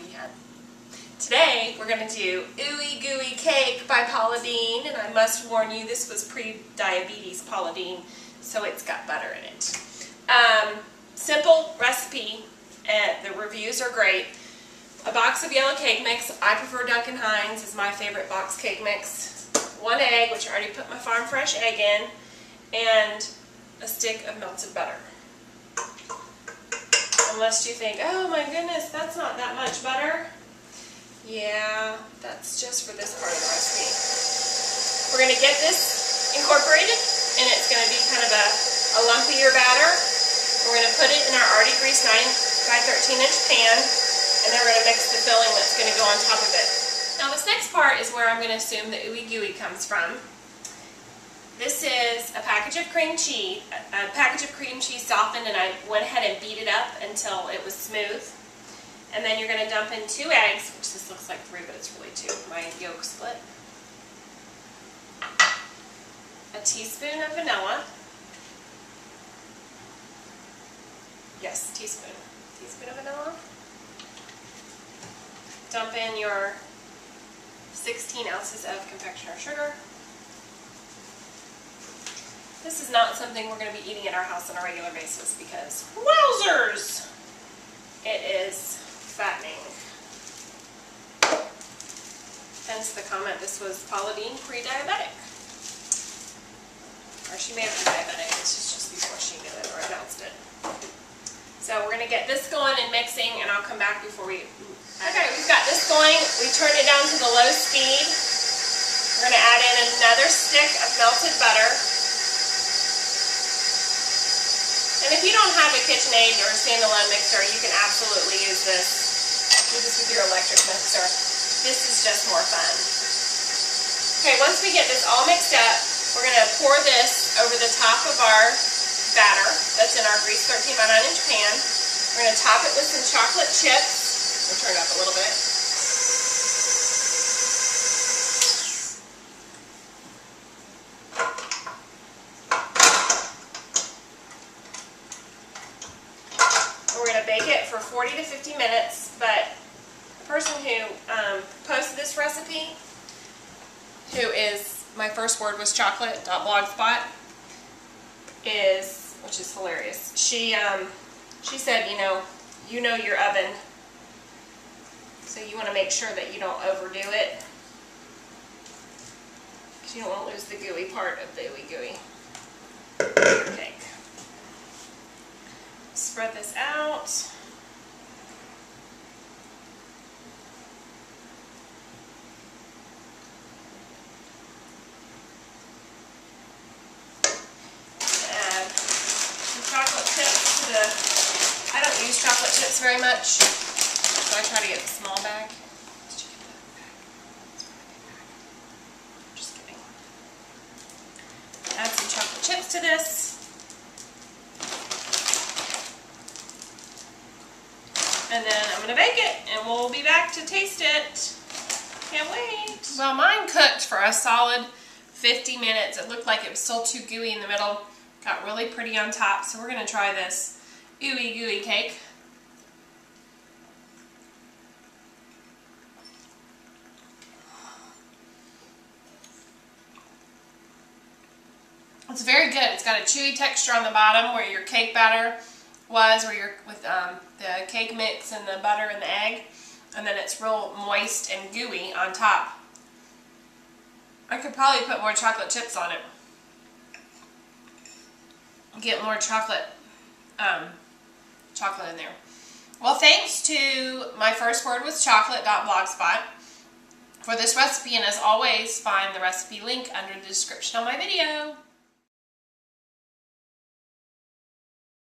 pecan. Today we're going to do Ooey Gooey Cake by Paula Dean, and I must warn you, this was pre-diabetes Paula Dean, so it's got butter in it. Simple recipe, and the reviews are great. A box of yellow cake mix. I prefer Duncan Hines, is my favorite box cake mix. 1 egg, which I already put my farm fresh egg in, and a stick of melted butter. Unless you think, oh my goodness, that's not that much butter. Yeah, that's just for this part of the recipe. We're going to get this incorporated, and it's going to be kind of a lumpier batter. We're going to put it in our already greased 9 by 13-inch pan, and then we're going to mix the filling that's going to go on top of it. Now this next part is where I'm going to assume the Ooey Gooey comes from. This is a package of cream cheese, softened, and I went ahead and beat it up until it was smooth. And then you're going to dump in 2 eggs, which this looks like 3, but it's really 2. My yolk split. A teaspoon of vanilla. Yes, teaspoon. Teaspoon of vanilla. Dump in your 16 ounces of confectioner sugar. This is not something we're going to be eating at our house on a regular basis because, wowzers, it is fattening. Hence the comment, this was Paula Dean pre-diabetic. Or she may have been diabetic, this is just before she knew it or announced it. So we're going to get this going and mixing, and I'll come back before we... Okay, we've got this going. We turned it down to the low speed. We're going to add in another stick of melted butter. And if you don't have a KitchenAid or a standalone mixer, you can absolutely use this. Do this with your electric mixer. This is just more fun. Okay, once we get this all mixed up, we're going to pour this over the top of our batter that's in our greased 13 by 9-inch pan. We're going to top it with some chocolate chips. We'll turn it up a little bit. We're going to bake it for 40 to 50 minutes, but the person who posted this recipe, who is, my first word was chocolate.blogspot, which is hilarious. She said, you know your oven, so you want to make sure that you don't overdo it, because you don't want to lose the gooey part of the Ooey Gooey cake. Spread this out. Add some chocolate chips to the... I don't use chocolate chips very much, so I try to get the small bag. Did you get that bag? It's a really big bag. Just kidding. Add some chocolate chips to this. And then I'm going to bake it, and we'll be back to taste it. Can't wait. Well, mine cooked for a solid 50 minutes. It looked like it was still too gooey in the middle. Got really pretty on top, so we're going to try this Ooey Gooey cake. It's very good. It's got a chewy texture on the bottom where your cake batter was, where you're with the cake mix and the butter and the egg, and then it's real moist and gooey on top. I could probably put more chocolate chips on it. Get more chocolate in there. Well, thanks to my first word was chocolate.blogspot for this recipe, and as always, find the recipe link under the description on my video.